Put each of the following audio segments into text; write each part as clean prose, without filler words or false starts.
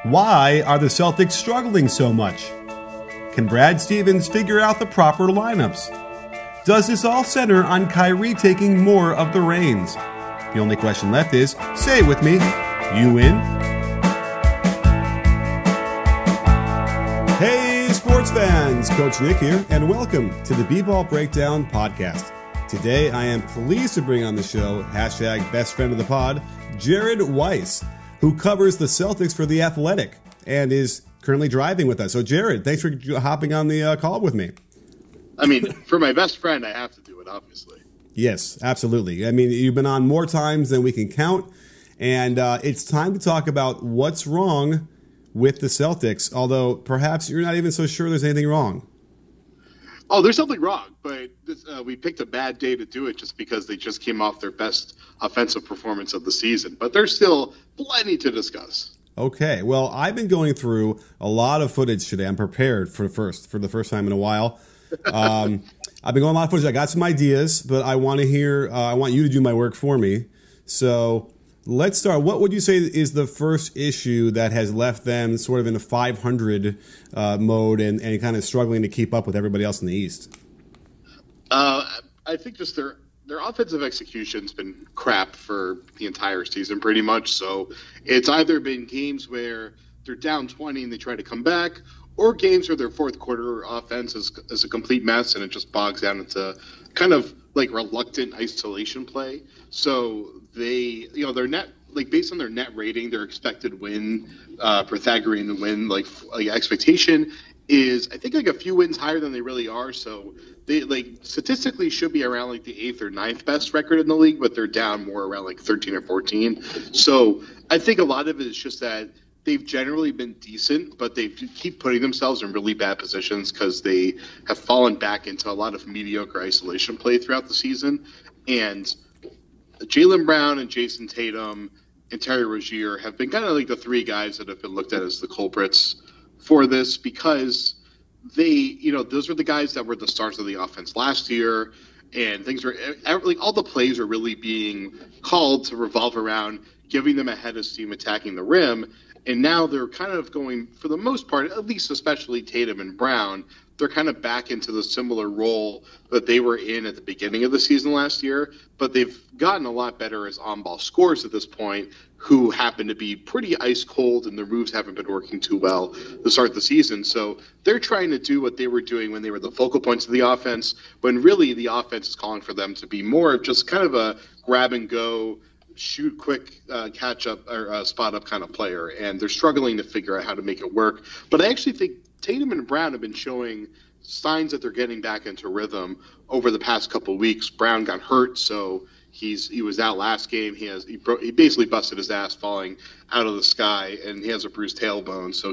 Why are the Celtics struggling so much? Can Brad Stevens figure out the proper lineups? Does this all center on Kyrie taking more of the reins? The only question left is, say it with me, you in? Hey sports fans, Coach Nick here, and welcome to the BBALL Breakdown Podcast. Today I am pleased to bring on the show, hashtag best friend of the pod, Jared Weiss, who covers the Celtics for The Athletic and is currently driving with us. So Jared, thanks for hopping on the call with me. I mean, for my best friend, I have to do it, obviously. Yes, absolutely. I mean, you've been on more times than we can count, and it's time to talk about what's wrong with the Celtics, although perhaps you're not even so sure there's anything wrong. Oh, there's something wrong, but we picked a bad day to do it just because they just came off their best offensive performance of the season. But there's still plenty to discuss. Okay, well, I've been going through a lot of footage today. I'm prepared for the first time in a while. I've been going a lot of footage. I got some ideas, but I want to hear. I want you to do my work for me. So let's start. What would you say is the first issue that has left them sort of in a 500 mode and kind of struggling to keep up with everybody else in the East? I think just their offensive execution's been crap for the entire season, pretty much. So it's either been games where they're down 20 and they try to come back, or games where their fourth quarter offense is a complete mess and it just bogs down into kind of like reluctant isolation play. So they, their net, like based on their net rating, their expected win, Pythagorean win, like expectation is, I think, like a few wins higher than they really are. So they statistically should be around like the 8th or 9th best record in the league, but they're down more around like 13 or 14. So I think a lot of it is just that they've generally been decent, but they keep putting themselves in really bad positions because they have fallen back into a lot of mediocre isolation play throughout the season. And Jaylen Brown and Jason Tatum and Terry Rozier have been kind of like the three guys that have been looked at as the culprits for this, because they, those were the guys that were the stars of the offense last year, and things were like all the plays are really being called to revolve around giving them a head of steam attacking the rim. And now they're kind of going, for the most part, at least especially Tatum and Brown, they're kind of back into the similar role that they were in at the beginning of the season last year. But they've gotten a lot better as on-ball scorers at this point, who happen to be pretty ice-cold, and their moves haven't been working too well to start the season. So they're trying to do what they were doing when they were the focal points of the offense, when really the offense is calling for them to be more of just kind of a grab-and-go, shoot quick, catch up or spot up kind of player, and they're struggling to figure out how to make it work. But I actually think Tatum and Brown have been showing signs that they're getting back into rhythm over the past couple of weeks. Brown got hurt, so he was out last game. He basically busted his ass falling out of the sky, and he has a bruised tailbone. So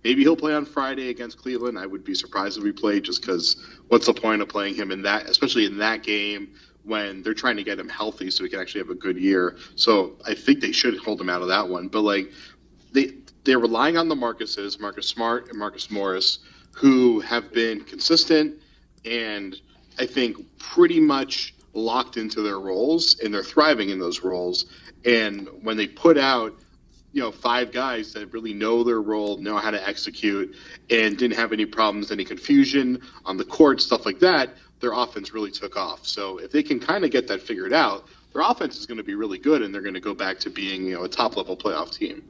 maybe he'll play on Friday against Cleveland. I would be surprised if he played, just because what's the point of playing him in that, especially in that game, when they're trying to get him healthy so he can actually have a good year. So I think they should hold him out of that one. But they're relying on the Marcus Smart and Marcus Morris, who have been consistent and I think pretty much locked into their roles, and they're thriving in those roles. And when they put out, five guys that really know their role, know how to execute, and didn't have any problems, any confusion on the court, stuff like that, their offense really took off. So if they can kind of get that figured out, their offense is going to be really good, and they're going to go back to being, a top-level playoff team.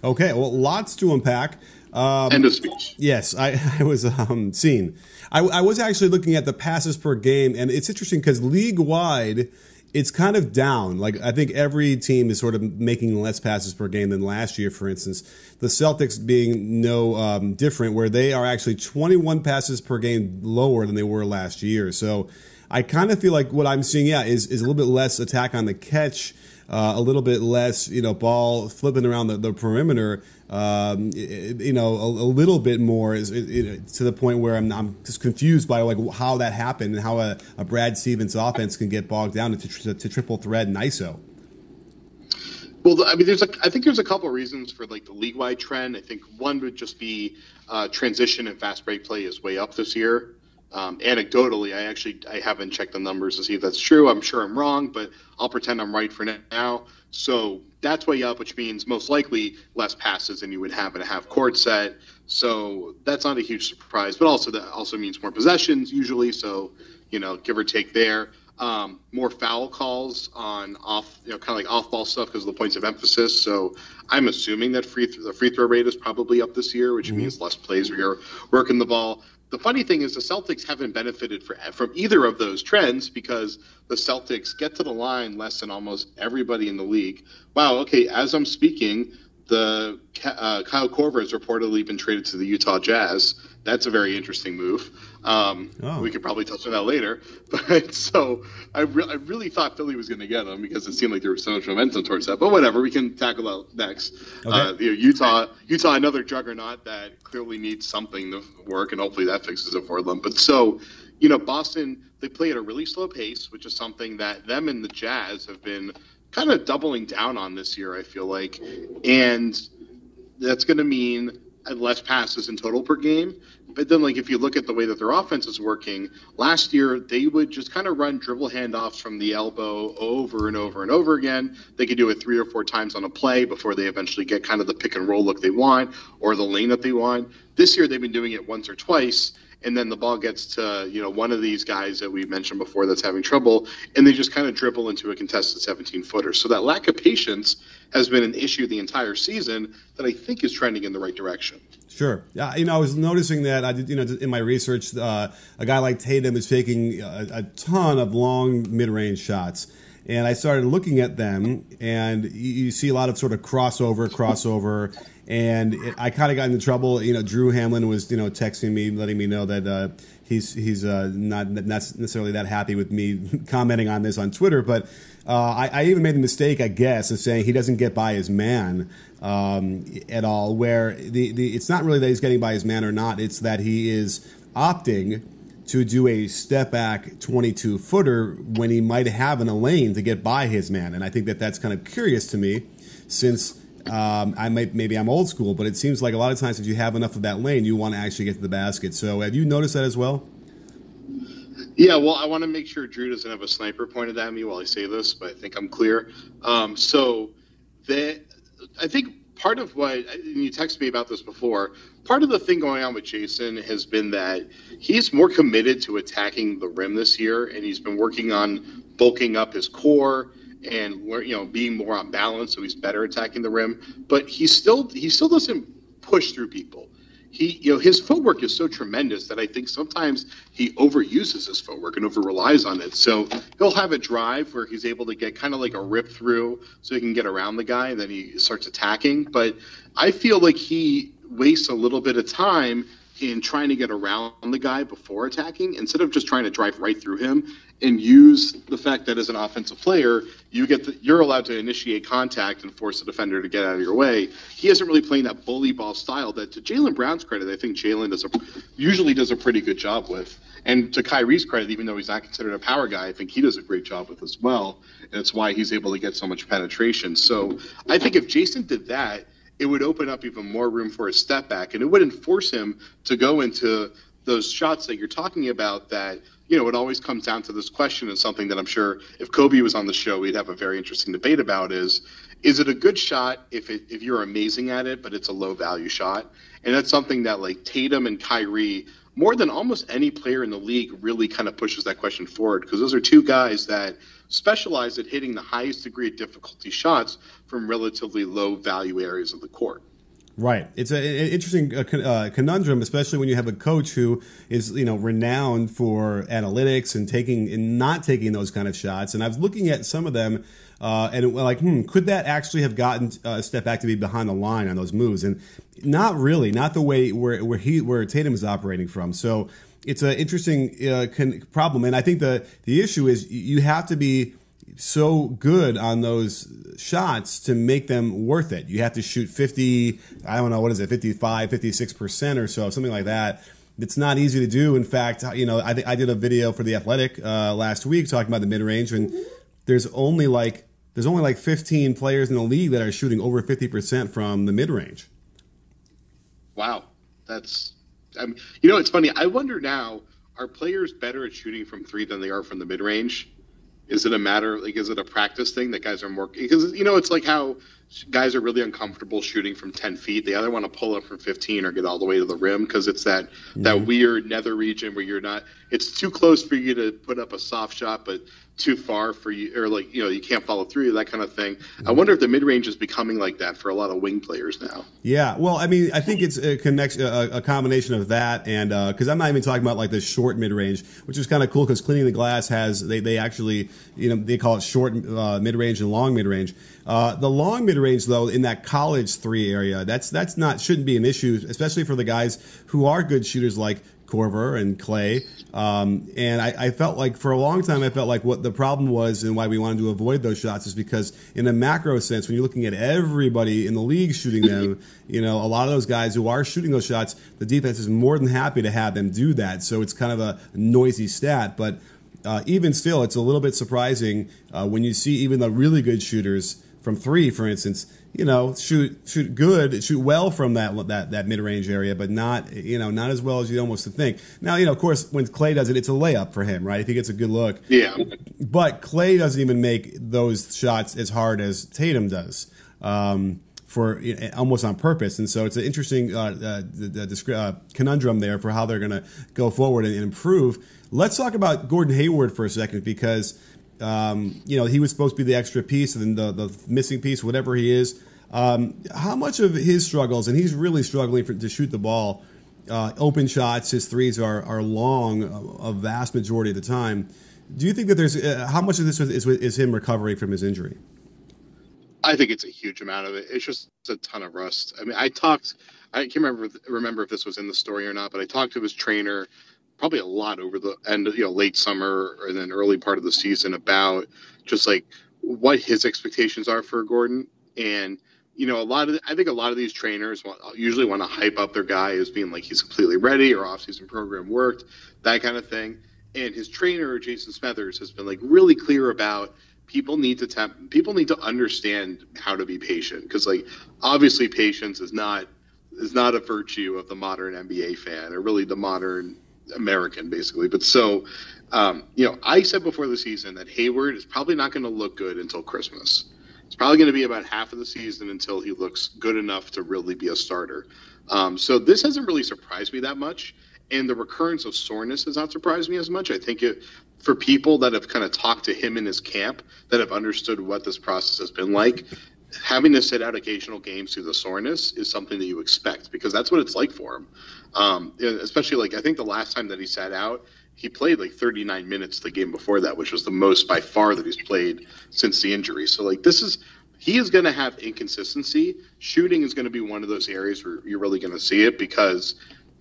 Okay, well, lots to unpack. End of speech. Yes, I was seeing. I was actually looking at the passes per game, and it's interesting because league-wide, it's kind of down. Like, I think every team is sort of making less passes per game than last year, for instance. The Celtics being no different, where they are actually 21 passes per game lower than they were last year. So I kind of feel like what I'm seeing, is a little bit less attack on the catch, a little bit less, ball flipping around the perimeter, a little bit more to the point where I'm just confused by how that happened and how a Brad Stevens offense can get bogged down to triple thread and ISO. Well, I mean, I think there's a couple of reasons for the league-wide trend. I think one would just be transition and fast break play is way up this year. Anecdotally, I haven't checked the numbers to see if that's true. I'm sure I'm wrong, but I'll pretend I'm right for now. So that's way up, which means most likely less passes than you would have in a half court set. So that's not a huge surprise, but also that also means more possessions usually. So, give or take there. More foul calls on kind of like off ball stuff because of the points of emphasis. So I'm assuming that the free throw rate is probably up this year, which means less plays where you're working the ball. The funny thing is the Celtics haven't benefited from either of those trends because the Celtics get to the line less than almost everybody in the league. Wow, okay, as I'm speaking, the Kyle Korver has reportedly been traded to the Utah Jazz. That's a very interesting move. We could probably touch on that later. But so I really thought Philly was going to get him because it seemed like there was so much momentum towards that. But whatever, we can tackle that next. Okay. Utah, another juggernaut that clearly needs something to work, and hopefully that fixes it for them. But so, Boston, they play at a really slow pace, which is something that them and the Jazz have been kind of doubling down on this year, I feel like. And that's going to mean less passes in total per game. But then, if you look at the way that their offense is working, last year they would just kind of run dribble handoffs from the elbow over and over and over again. They could do it 3 or 4 times on a play before they eventually get kind of the pick and roll look they want or the lane that they want. This year they've been doing it once or twice, and then the ball gets to one of these guys that we mentioned before that's having trouble, and they just kind of dribble into a contested 17-footer. So that lack of patience has been an issue the entire season that I think is trending in the right direction. Sure. I was noticing that I did, in my research, a guy like Tatum is taking a ton of long mid-range shots. And I started looking at them, and you see a lot of sort of crossover, and I kind of got into trouble. Drew Hamlin was, texting me, letting me know that he's not necessarily that happy with me commenting on this on Twitter, but I even made the mistake, I guess, of saying he doesn't get by his man at all, where it's not really that he's getting by his man or not, it's that he is opting to do a step back 22-footer when he might have in a lane to get by his man. And I think that that's kind of curious to me, since maybe I'm old school, but it seems like a lot of times if you have enough of that lane, you want to actually get to the basket. So have you noticed that as well? Yeah, well, I want to make sure Drew doesn't have a sniper pointed at me while I say this, but I think I'm clear. I think part of what, and you texted me about this before, part of the thing going on with Jason has been that he's more committed to attacking the rim this year, and he's been working on bulking up his core and being more on balance, so he's better attacking the rim. But he still doesn't push through people. His footwork is so tremendous that I think sometimes he overuses his footwork and over relies on it. So he'll have a drive where he's able to get kind of like a rip through so he can get around the guy, and then he starts attacking. But I feel like he wastes a little bit of time in trying to get around the guy before attacking instead of just trying to drive right through him, and use the fact that as an offensive player, you're allowed to initiate contact and force the defender to get out of your way. He isn't really playing that bully ball style that, to Jaylen Brown's credit, I think Jaylen usually does a pretty good job with. And to Kyrie's credit, even though he's not considered a power guy, I think he does a great job with as well. And it's why he's able to get so much penetration. So I think if Jason did that, it would open up even more room for a step back, and it wouldn't force him to go into those shots that you're talking about that, it always comes down to this question, and something that I'm sure if Kobe was on the show, we'd have a very interesting debate about is it a good shot if you're amazing at it, but it's a low value shot? And that's something that like Tatum and Kyrie, more than almost any player in the league, really kind of pushes that question forward, because those are two guys that specialize at hitting the highest degree of difficulty shots from relatively low value areas of the court. Right. It's an interesting conundrum, especially when you have a coach who is, renowned for analytics and not taking those kind of shots. And I was looking at some of them and could that actually have gotten a step back to be behind the line on those moves? And not really, not the way where Tatum is operating from. So it's an interesting problem. And I think the issue is you have to be so good on those shots to make them worth it. You have to shoot 55, 56% or so, something like that. It's not easy to do. In fact, I did a video for the Athletic last week talking about the mid-range, and there's only like 15 players in the league that are shooting over 50% from the mid-range. Wow. It's funny. I wonder now, are players better at shooting from three than they are from the mid range? Is it a matter, like, is it a practice thing that guys are more, because, you know, it's like how guys are really uncomfortable shooting from 10 feet. They either want to pull up from 15 or get all the way to the rim because it's that weird nether region where you're not, it's too close for you to put up a soft shot, but too far for you, or like, you know, you can't follow through, that kind of thing. I wonder if the mid-range is becoming like that for a lot of wing players now. Yeah, well, I mean, I think it's a combination of that, and because I'm not even talking about like the short mid-range, which is kind of cool because Cleaning the Glass has, they actually, you know, they call it short mid-range and long mid-range. The long mid-range, though, in that college three area, that's not, shouldn't be an issue, especially for the guys who are good shooters like Corver and Clay. And I felt like for a long time, I felt like what the problem was and why we wanted to avoid those shots is because in a macro sense, when you're looking at everybody in the league shooting them, you know, a lot of those guys who are shooting those shots, the defense is more than happy to have them do that. So it's kind of a noisy stat, but even still, it's a little bit surprising when you see even the really good shooters from three, for instance, you know, shoot well from that mid-range area, but not, you know, not as well as you'd almost think. Now, you know, of course, when Clay does it, it's a layup for him, right? If he gets a good look. Yeah. But Clay doesn't even make those shots as hard as Tatum does, for almost on purpose. And so it's an interesting conundrum there for how they're going to go forward and improve. Let's talk about Gordon Hayward for a second because, you know, he was supposed to be the extra piece and the missing piece, whatever he is. How much of his struggles, and he's really struggling to shoot the ball, open shots, his threes are long a vast majority of the time. Do you think that there's, how much of this is him recovering from his injury? I think it's a huge amount of it. It's just a ton of rust. I mean, I can't remember if this was in the story or not, but I talked to his trainer probably a lot over the end, you know, late summer or then early part of the season about just like what his expectations are for Gordon. And, you know, I think a lot of these trainers usually want to hype up their guy as being like he's completely ready or off-season program worked, that kind of thing. And his trainer, Jason Smethers, has been like really clear about people need to understand how to be patient because, like, obviously patience is not a virtue of the modern NBA fan or really the modern American, basically. But so, you know, I said before the season that Hayward is probably not going to look good until Christmas. It's probably going to be about half of the season until he looks good enough to really be a starter. So this hasn't really surprised me that much. And the recurrence of soreness has not surprised me as much. I think for people that have kind of talked to him in his camp, that have understood what this process has been like, having to sit out occasional games through the soreness is something that you expect because that's what it's like for him. Especially, like, I think the last time that he sat out, he played like 39 minutes the game before that, which was the most by far that he's played since the injury. So, like, he is going to have inconsistency. Shooting is going to be one of those areas where you're really going to see it because,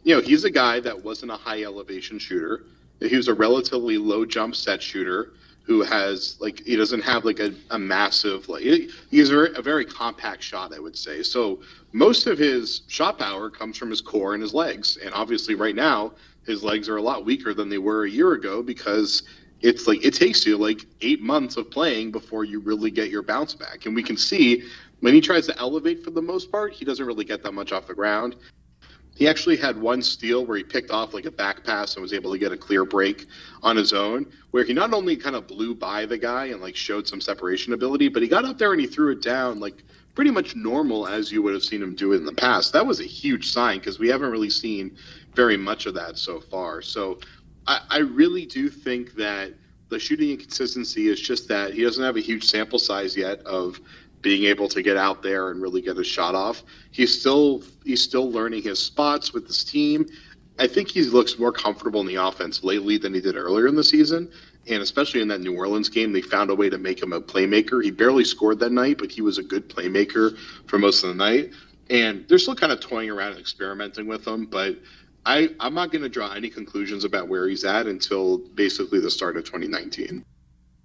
you know, he's a guy that wasn't a high elevation shooter. He was a relatively low jump set shooter who has, like, he doesn't have like a massive, like, he's a very compact shot, I would say. So most of his shot power comes from his core and his legs. And obviously right now his legs are a lot weaker than they were a year ago because it's like, it takes you like 8 months of playing before you really get your bounce back. And we can see when he tries to elevate for the most part, he doesn't really get that much off the ground. He actually had one steal where he picked off like a back pass and was able to get a clear break on his own, where he not only kind of blew by the guy and like showed some separation ability, but he got up there and he threw it down like pretty much normal as you would have seen him do it in the past. That was a huge sign because we haven't really seen very much of that so far. So I really do think that the shooting inconsistency is just that he doesn't have a huge sample size yet of being able to get out there and really get a shot off. He's still learning his spots with this team. I think he looks more comfortable in the offense lately than he did earlier in the season. And especially in that New Orleans game, they found a way to make him a playmaker. He barely scored that night, but he was a good playmaker for most of the night. And they're still kind of toying around and experimenting with him, but I'm not going to draw any conclusions about where he's at until basically the start of 2019.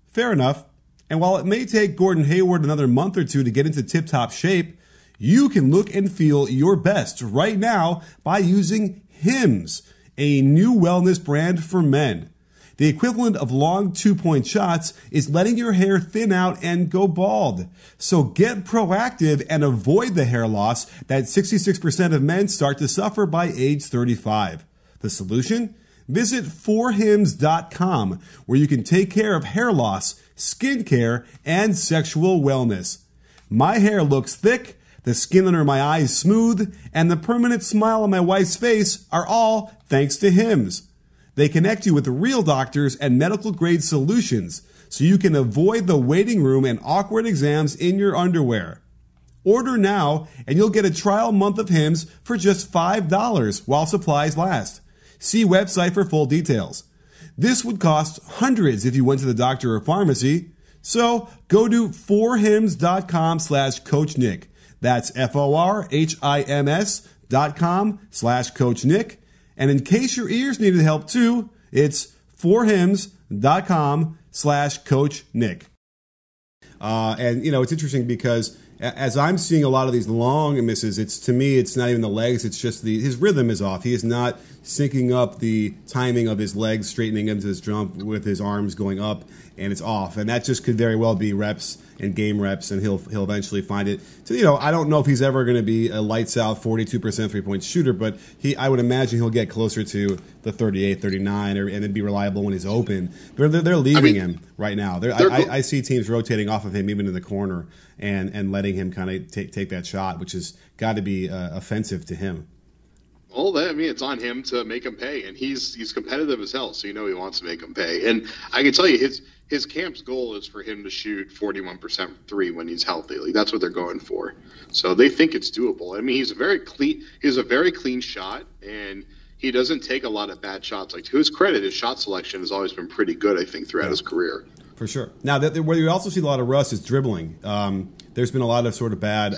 Fair enough. And while it may take Gordon Hayward another month or two to get into tip-top shape, you can look and feel your best right now by using Hims, a new wellness brand for men. The equivalent of long 2-point shots is letting your hair thin out and go bald. So get proactive and avoid the hair loss that 66% of men start to suffer by age 35. The solution? Visit forhims.com, where you can take care of hair loss, skin care, and sexual wellness. My hair looks thick, the skin under my eyes smooth, and the permanent smile on my wife's face are all thanks to Hims. They connect you with real doctors and medical-grade solutions, so you can avoid the waiting room and awkward exams in your underwear. Order now, and you'll get a trial month of Hims for just $5 while supplies last. See website for full details. This would cost hundreds if you went to the doctor or pharmacy. So go to forhims.com/Coach Nick. That's forhims.com/Coach Nick. And in case your ears needed help too, it's forhims.com/Coach Nick. And it's interesting because as I'm seeing a lot of these long misses, to me, it's not even the legs. It's just his rhythm is off. He is not syncing up the timing of his legs, straightening him to his jump with his arms going up, and it's off. And that just could very well be reps and game reps, and he'll eventually find it. So, I don't know if he's ever going to be a lights out 42% 3-point shooter, but I would imagine he'll get closer to the 38, 39, and then be reliable when he's open. They're leaving him right now. I see teams rotating off of him even in the corner and letting him kind of take that shot, which has got to be offensive to him. Well, it's on him to make him pay, and he's competitive as hell, so he wants to make him pay. And I can tell you, his camp's goal is for him to shoot 41% from three when he's healthy. Like, that's what they're going for. So they think it's doable. He's a very clean shot, and he doesn't take a lot of bad shots. Like, to his credit, his shot selection has always been pretty good, I think, throughout his career. For sure. Now, where you also see a lot of rust is dribbling. There's been a lot of sort of bad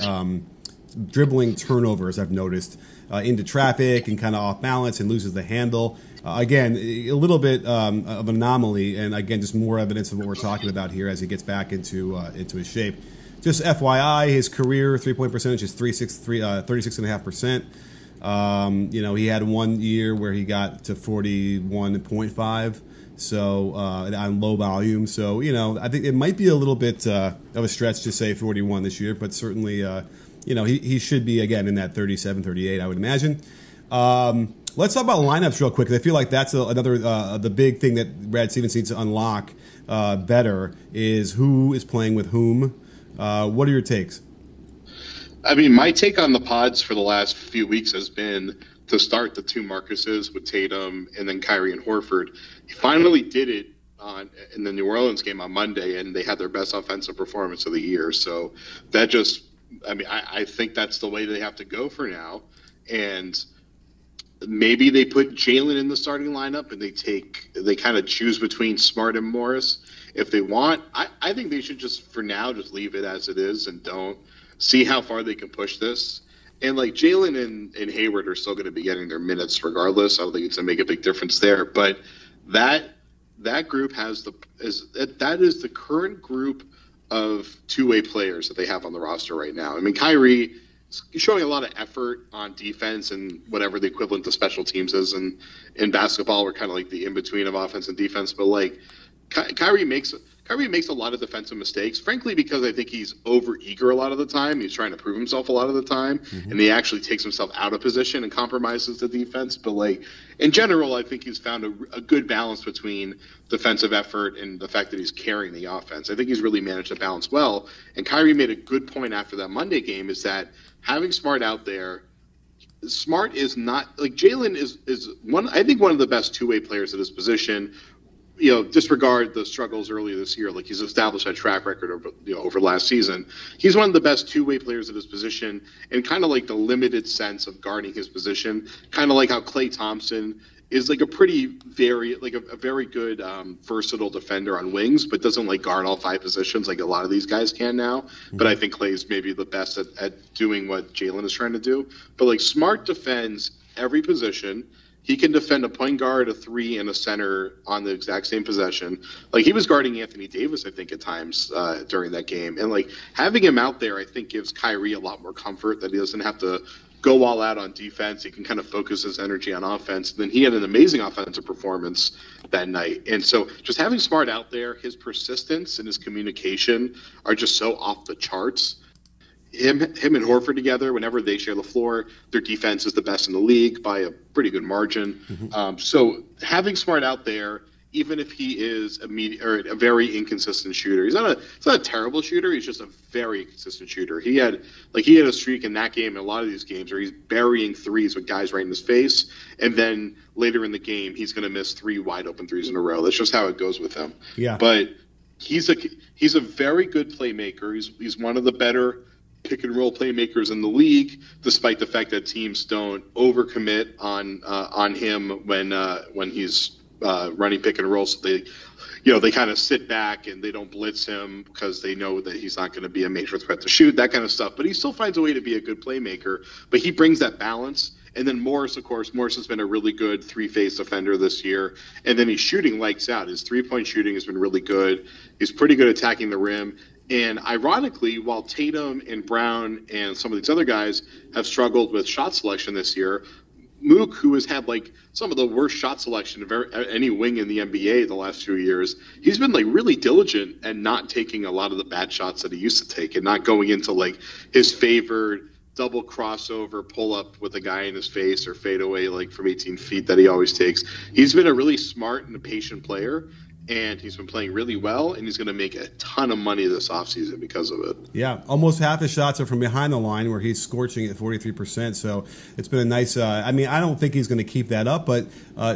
dribbling turnovers, I've noticed, into traffic and kind of off balance and loses the handle. Again, a little bit of an anomaly, and again, just more evidence of what we're talking about here as he gets back into his shape. Just FYI, his career 3-point percentage is 36.5%. He had 1 year where he got to 41.5. So on low volume. So, I think it might be a little bit of a stretch to say 41 this year, but certainly, he should be, again, in that 37, 38, I would imagine. Let's talk about lineups real quick, because I feel like that's another the big thing that Brad Stevens needs to unlock better is who is playing with whom. What are your takes? My take on the pods for the last few weeks has been to start the two Marcuses with Tatum and then Kyrie and Horford. He finally did it in the New Orleans game on Monday, and they had their best offensive performance of the year. So that just, I think that's the way they have to go for now. And maybe they put Jalen in the starting lineup and they kind of choose between Smart and Morris if they want. I think they should just, for now, just leave it as it is and don't see how far they can push this. And like Jalen and Hayward are still going to be getting their minutes regardless. I don't think it's going to make a big difference there. But that group that is the current group of two-way players that they have on the roster right now. Kyrie is showing a lot of effort on defense and whatever the equivalent to special teams is. And in basketball, we're kind of like the in-between of offense and defense. But like Kyrie makes a lot of defensive mistakes, frankly, because I think he's over-eager a lot of the time. He's trying to prove himself a lot of the time, and he actually takes himself out of position and compromises the defense. But, like, in general, I think he's found a good balance between defensive effort and the fact that he's carrying the offense. I think he's really managed to balance well. And Kyrie made a good point after that Monday game is that having Smart out there, Smart is not – like, Jalen is one of the best two-way players at his position. Disregard the struggles earlier this year. Like, he's established a track record over last season. He's one of the best two-way players at his position, and kind of like the limited sense of guarding his position. Kind of like how Klay Thompson is like a very good versatile defender on wings, but doesn't like guard all five positions like a lot of these guys can now. Mm-hmm. But I think Klay's maybe the best at doing what Jalen is trying to do. But like Smart defends every position. He can defend a point guard, a three, and a center on the exact same possession. Like, he was guarding Anthony Davis, I think, at times during that game. And, like, having him out there, I think, gives Kyrie a lot more comfort that he doesn't have to go all out on defense. He can kind of focus his energy on offense. And then he had an amazing offensive performance that night. And so just having Smart out there, his persistence and his communication are just so off the charts. him and Horford together, whenever they share the floor, their defense is the best in the league by a pretty good margin. Mm-hmm. So having Smart out there, even if he is a very inconsistent shooter, he's not a terrible shooter. He's just a very inconsistent shooter. He had a streak in that game and a lot of these games where he's burying threes with guys right in his face, and then later in the game he's going to miss 3 wide open threes in a row. That's just how it goes with him. Yeah. But he's a very good playmaker. He's one of the better pick and roll playmakers in the league, despite the fact that teams don't overcommit on him when he's running pick and roll. So they kind of sit back and they don't blitz him because they know that he's not going to be a major threat to shoot, that kind of stuff. But he still finds a way to be a good playmaker. But he brings that balance. And then Morris, of course, has been a really good three-phase defender this year. And then he's shooting lights out. His three-point shooting has been really good. He's pretty good attacking the rim. And ironically, while Tatum and Brown and some of these other guys have struggled with shot selection this year, Mook, who has had some of the worst shot selection of any wing in the NBA the last few years, he's been really diligent and not taking a lot of the bad shots that he used to take and not going into his favored double crossover pull up with a guy in his face or fade away from 18 feet that he always takes. He's been a really smart and a patient player. And he's been playing really well, and he's going to make a ton of money this offseason because of it. Yeah, almost half his shots are from behind the line, where he's scorching at 43%. So it's been a nice. I don't think he's going to keep that up, but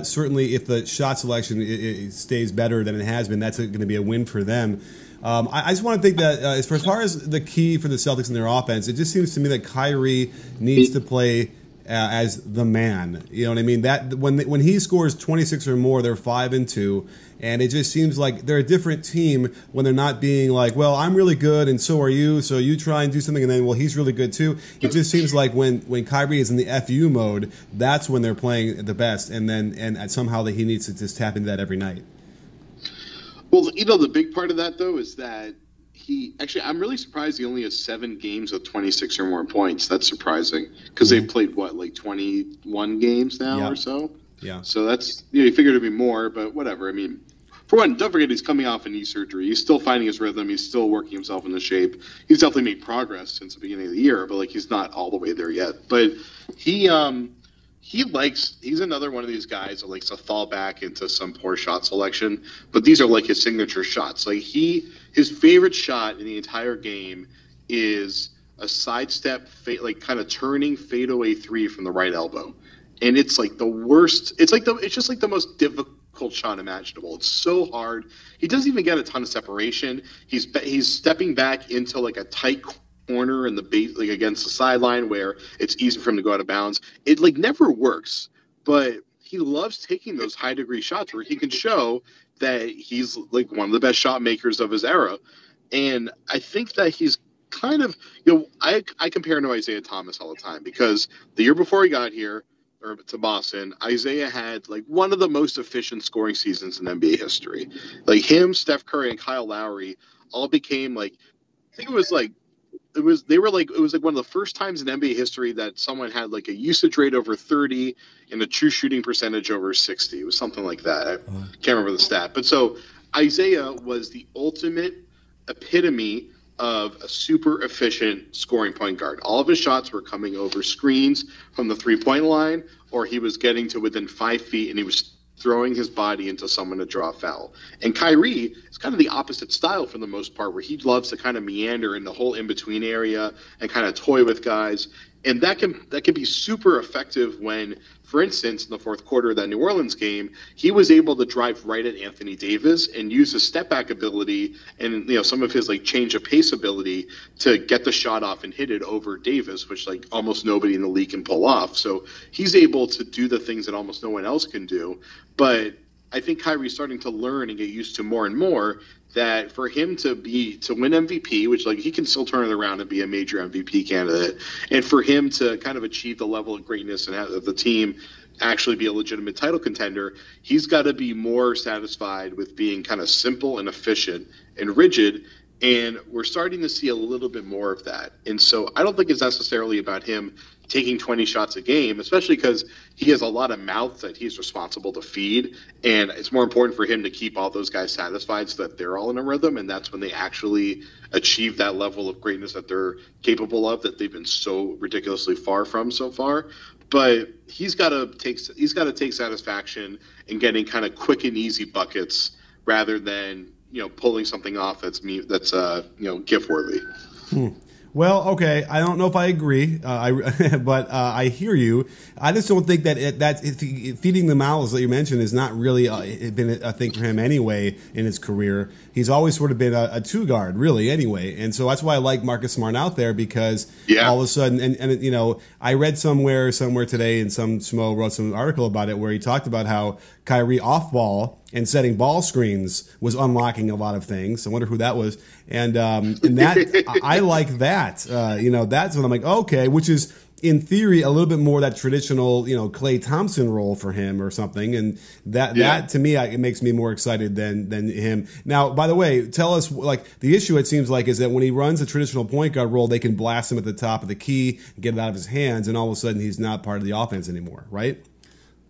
certainly if the shot selection it stays better than it has been, that's going to be a win for them. I just want to think that as far as the key for the Celtics in their offense, it just seems to me that Kyrie needs to play as the man. You know what I mean? That when he scores 26 or more, they're 5-2. And it just seems like they're a different team when they're not being well, I'm really good and so are you, so you try and do something and then, well, he's really good too. It just seems like when Kyrie is in the FU mode, that's when they're playing the best, and somehow that he needs to just tap into that every night. Well, the big part of that, though, is that I'm really surprised he only has 7 games with 26 or more points. That's surprising because they've played, 21 games now or so? Yeah. So that's, you figured it'd be more, but whatever. I mean, for one, don't forget he's coming off a knee surgery. He's still finding his rhythm. He's still working himself into shape. He's definitely made progress since the beginning of the year, but he's not all the way there yet. But he's another one of these guys that likes to fall back into some poor shot selection, but these are his signature shots. His favorite shot in the entire game is a sidestep, kind of turning fadeaway 3 from the right elbow. And it's the worst. It's just the most difficult shot imaginable. It's so hard. He doesn't even get a ton of separation. He's stepping back into a tight corner in the base, against the sideline where it's easy for him to go out of bounds. It never works, but he loves taking those high degree shots where he can show that he's one of the best shot makers of his era. And I think that he's kind of, I compare him to Isaiah Thomas all the time because the year before he got here, or to Boston, Isaiah had one of the most efficient scoring seasons in NBA history. Him, Steph Curry, and Kyle Lowry all became I think it was one of the first times in NBA history that someone had a usage rate over 30 and a true shooting percentage over 60. It was something like that. I can't remember the stat, but so Isaiah was the ultimate epitome of a super efficient scoring point guard. All of his shots were coming over screens from the 3-point line, or he was getting to within 5 feet and he was throwing his body into someone to draw a foul. And Kyrie is kind of the opposite style for the most part, where he loves to kind of meander in the whole in-between area and kind of toy with guys. And that can be super effective when, for instance, in the fourth quarter of that New Orleans game, he was able to drive right at Anthony Davis and use his step back ability and some of his change of pace ability to get the shot off and hit it over Davis, which almost nobody in the league can pull off. So he's able to do the things that almost no one else can do. But I think Kyrie's starting to learn and get used to more and more that for him to win MVP, which he can still turn it around and be a major MVP candidate, and for him to kind of achieve the level of greatness and have the team actually be a legitimate title contender, he's got to be more satisfied with being kind of simple and efficient and rigid And we're starting to see a little bit more of that. And so I don't think it's necessarily about him taking 20 shots a game, especially because he has a lot of mouth that he's responsible to feed. And it's more important for him to keep all those guys satisfied so that they're all in a rhythm. And that's when they actually achieve that level of greatness that they're capable of, that they've been so ridiculously far from so far. But he's got to take satisfaction in getting kind of quick and easy buckets rather than pulling something off that's gift worthy. Well, okay, I don't know if I agree, but I hear you. I just don't think that feeding the mouths that you mentioned is not really been a thing for him anyway in his career. He's always sort of been a two guard, really, anyway, and so that's why I like Marcus Smart out there, because all of a sudden, and I read somewhere today, and some schmo wrote some article about it where he talked about how Kyrie off ball and setting ball screens was unlocking a lot of things. I wonder who that was. And that I like that. That's when I'm like, okay, which is in theory a little bit more that traditional, Klay Thompson role for him or something. And that to me, it makes me more excited than him. Now, by the way, tell us, like, the issue it seems like is that when he runs a traditional point guard role, they can blast him at the top of the key, get it out of his hands, and all of a sudden he's not part of the offense anymore, right?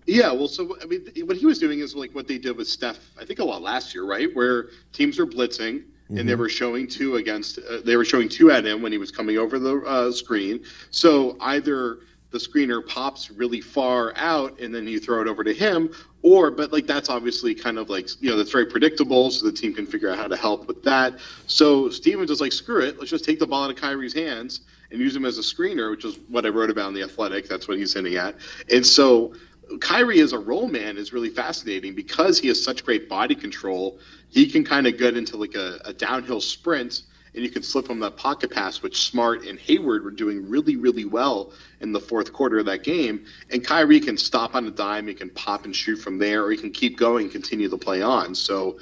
Yeah, well, so, I mean, what he was doing is like what they did with Steph, I think a lot last year, right? Where teams were blitzing and they were showing two at him when he was coming over the screen. So either the screener pops really far out and then you throw it over to him, but that's obviously kind of like, that's very predictable, so the team can figure out how to help with that. So Stevens is like, screw it, let's just take the ball out of Kyrie's hands and use him as a screener, which is what I wrote about in The Athletic. That's what he's hinting at. And so Kyrie as a roll man is really fascinating because he has such great body control. He can kind of get into like a downhill sprint, and you can slip him that pocket pass, which Smart and Hayward were doing really, really well in the fourth quarter of that game. And Kyrie can stop on a dime, he can pop and shoot from there, or he can keep going and continue the play on. So,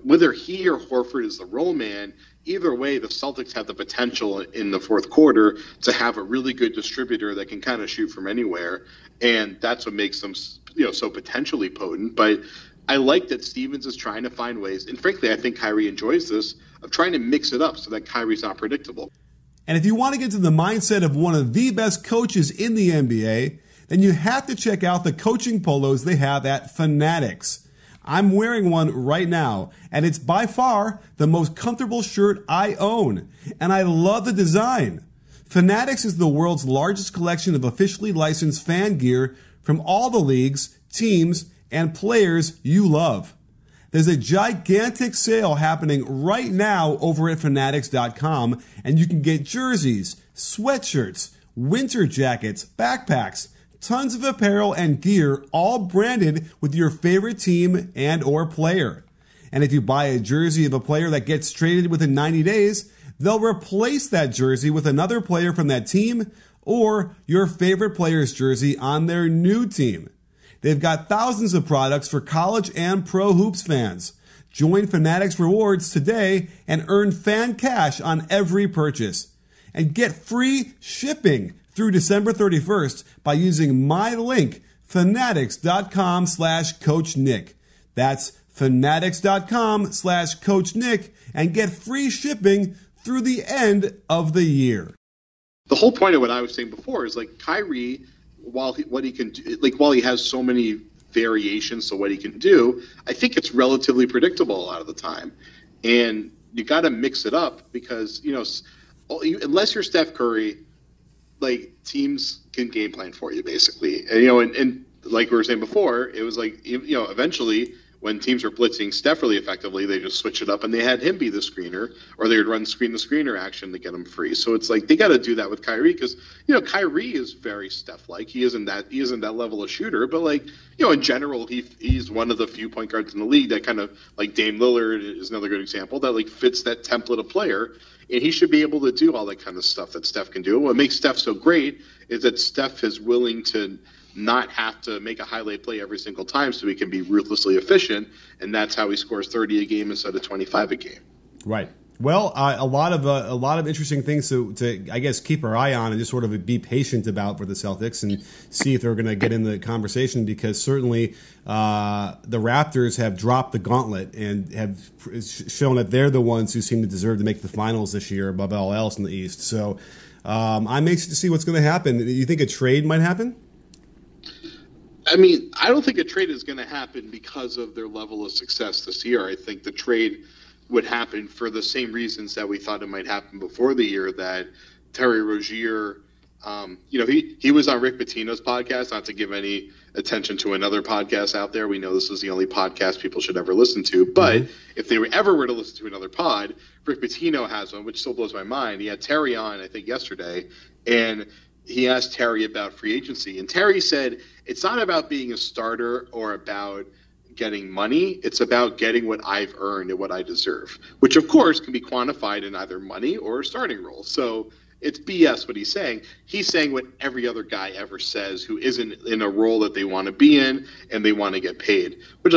whether he or Horford is the roll man, either way, the Celtics have the potential in the fourth quarter to have a really good distributor that can kind of shoot from anywhere, and that's what makes them, so potentially potent. But I like that Stevens is trying to find ways, and frankly, I think Kyrie enjoys this, of trying to mix it up so that Kyrie's not predictable. And if you want to get to the mindset of one of the best coaches in the NBA, then you have to check out the coaching polos they have at Fanatics. I'm wearing one right now, and it's by far the most comfortable shirt I own, and I love the design. Fanatics is the world's largest collection of officially licensed fan gear from all the leagues, teams, and players you love. There's a gigantic sale happening right now over at Fanatics.com, and you can get jerseys, sweatshirts, winter jackets, backpacks, tons of apparel and gear, all branded with your favorite team and or player. And if you buy a jersey of a player that gets traded within 90 days, they'll replace that jersey with another player from that team or your favorite player's jersey on their new team. They've got thousands of products for college and pro hoops fans. Join Fanatics Rewards today and earn fan cash on every purchase. And get free shipping through December 31st by using my link, fanatics.com/Coach Nick. That's fanatics.com/Coach Nick, and get free shipping through the end of the year. The whole point of what I was saying before is like Kyrie, while he has so many variations to what he can do, I think it's relatively predictable a lot of the time. And you got to mix it up because, unless you're Steph Curry, like, teams can game plan for you basically. And like we were saying before, it was like, eventually when teams were blitzing Steph really effectively, they just switch it up and they had him be the screener, or they would run screen the screener action to get him free. So it's like they got to do that with Kyrie because Kyrie is very Steph-like. He isn't that level of shooter, but in general he's one of the few point guards in the league that kind of, like Dame Lillard is another good example, that fits that template of player. And he should be able to do all that kind of stuff that Steph can do. What makes Steph so great is that Steph is willing to not have to make a highlight play every single time so he can be ruthlessly efficient, and that's how he scores 30 a game instead of 25 a game. Right. Well, a lot of interesting things to I guess keep our eye on and just sort of be patient about for the Celtics and see if they're going to get in the conversation, because certainly the Raptors have dropped the gauntlet and have shown that they're the ones who seem to deserve to make the finals this year above all else in the East. So I'm anxious to see what's going to happen. Do you think a trade might happen? I mean, I don't think a trade is going to happen because of their level of success this year. I think the trade would happen for the same reasons that we thought it might happen before the year, that Terry Rozier, he was on Rick Pitino's podcast, not to give any attention to another podcast out there. We know this is the only podcast people should ever listen to. But if they ever were to listen to another pod, Rick Pitino has one, which still blows my mind. He had Terry on, I think, yesterday, and he asked Terry about free agency. And Terry said, it's not about being a starter or about getting money. It's about getting what I've earned and what I deserve, which of course can be quantified in either money or a starting role. So it's BS what he's saying. He's saying what every other guy ever says who isn't in a role that they want to be in and they want to get paid, which,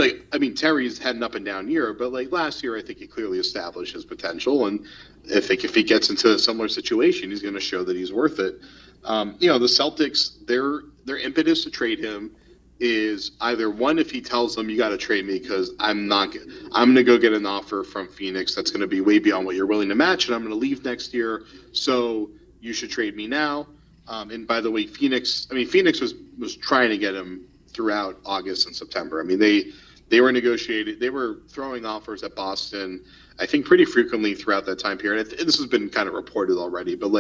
Terry's had an up and down year, but last year, I think he clearly established his potential. And I think if he gets into a similar situation, he's going to show that he's worth it. The Celtics, their impetus to trade him is either one, if he tells them you got to trade me because I'm going to go get an offer from Phoenix that's going to be way beyond what you're willing to match, and I'm going to leave next year, so you should trade me now. And by the way, Phoenix was trying to get him throughout August and September. I mean, they were negotiating, they were throwing offers at Boston, I think, pretty frequently throughout that time period. This has been kind of reported already, but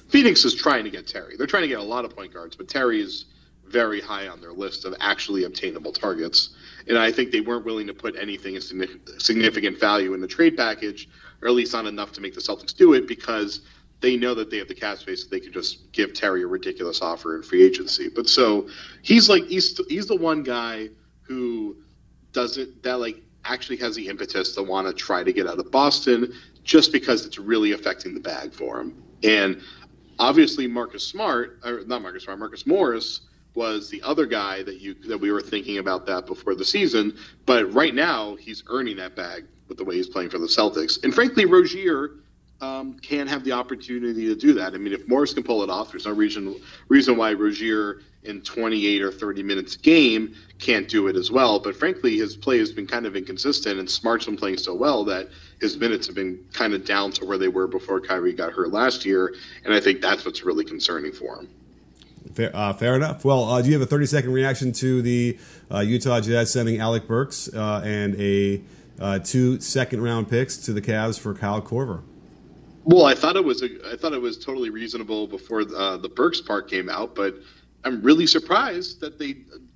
Phoenix is trying to get Terry. They're trying to get a lot of point guards, but Terry is very high on their list of actually obtainable targets. And I think they weren't willing to put anything of significant value in the trade package, or at least not enough to make the Celtics do it, because they know that they have the cap space that they could just give Terry a ridiculous offer in free agency. But so he's the one guy who actually has the impetus to want to try to get out of Boston, just because it's really affecting the bag for him. And obviously Marcus Morris was the other guy that we were thinking about that before the season. But right now, he's earning that bag with the way he's playing for the Celtics. And frankly, Rozier can have the opportunity to do that. I mean, if Morris can pull it off, there's no reason why Rozier in 28 or 30 minutes a game can't do it as well. But frankly, his play has been kind of inconsistent, and Smart's been playing so well that his minutes have been kind of down to where they were before Kyrie got hurt last year. And I think that's what's really concerning for him. Fair enough. Well, do you have a 30-second reaction to the Utah Jazz sending Alec Burks and a 2 second-round picks to the Cavs for Kyle Korver? Well, I thought it was totally reasonable before the Burks part came out, but I'm really surprised that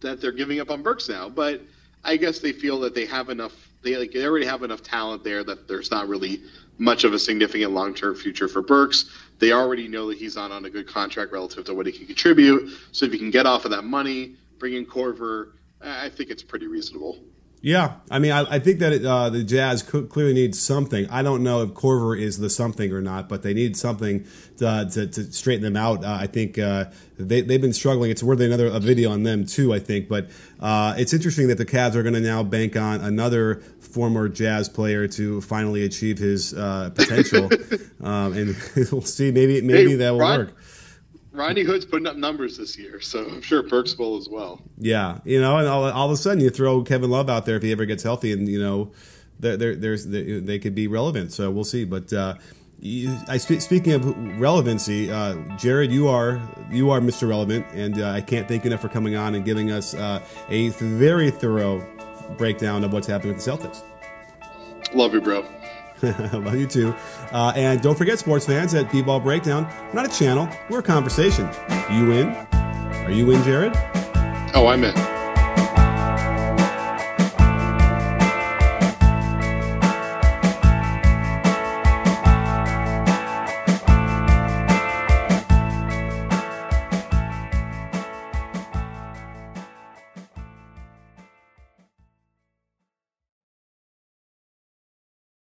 they're giving up on Burks now. But I guess they feel that they have enough. They already have enough talent there that there's not really much of a significant long-term future for Burks. They already know that he's not on a good contract relative to what he can contribute. So if you can get off of that money, bring in Korver, I think it's pretty reasonable. Yeah, I mean, I think that the Jazz clearly need something. I don't know if Korver is the something or not, but they need something to straighten them out. I think they've been struggling. It's worth a video on them too, I think. But it's interesting that the Cavs are going to now bank on another former Jazz player to finally achieve his potential, and we'll see. Maybe that will work. Rodney Hood's putting up numbers this year, so I'm sure Burks will as well. Yeah, and all of a sudden you throw Kevin Love out there if he ever gets healthy, and they could be relevant. So we'll see. But speaking of relevancy, Jared, you are Mr. Relevant, and I can't thank you enough for coming on and giving us a very thorough breakdown of what's happening with the Celtics. Love you, bro. Love you too. And don't forget, sports fans, at BBALL Breakdown, we're not a channel, we're a conversation. You in? Are you in, Jared? Oh, I'm in.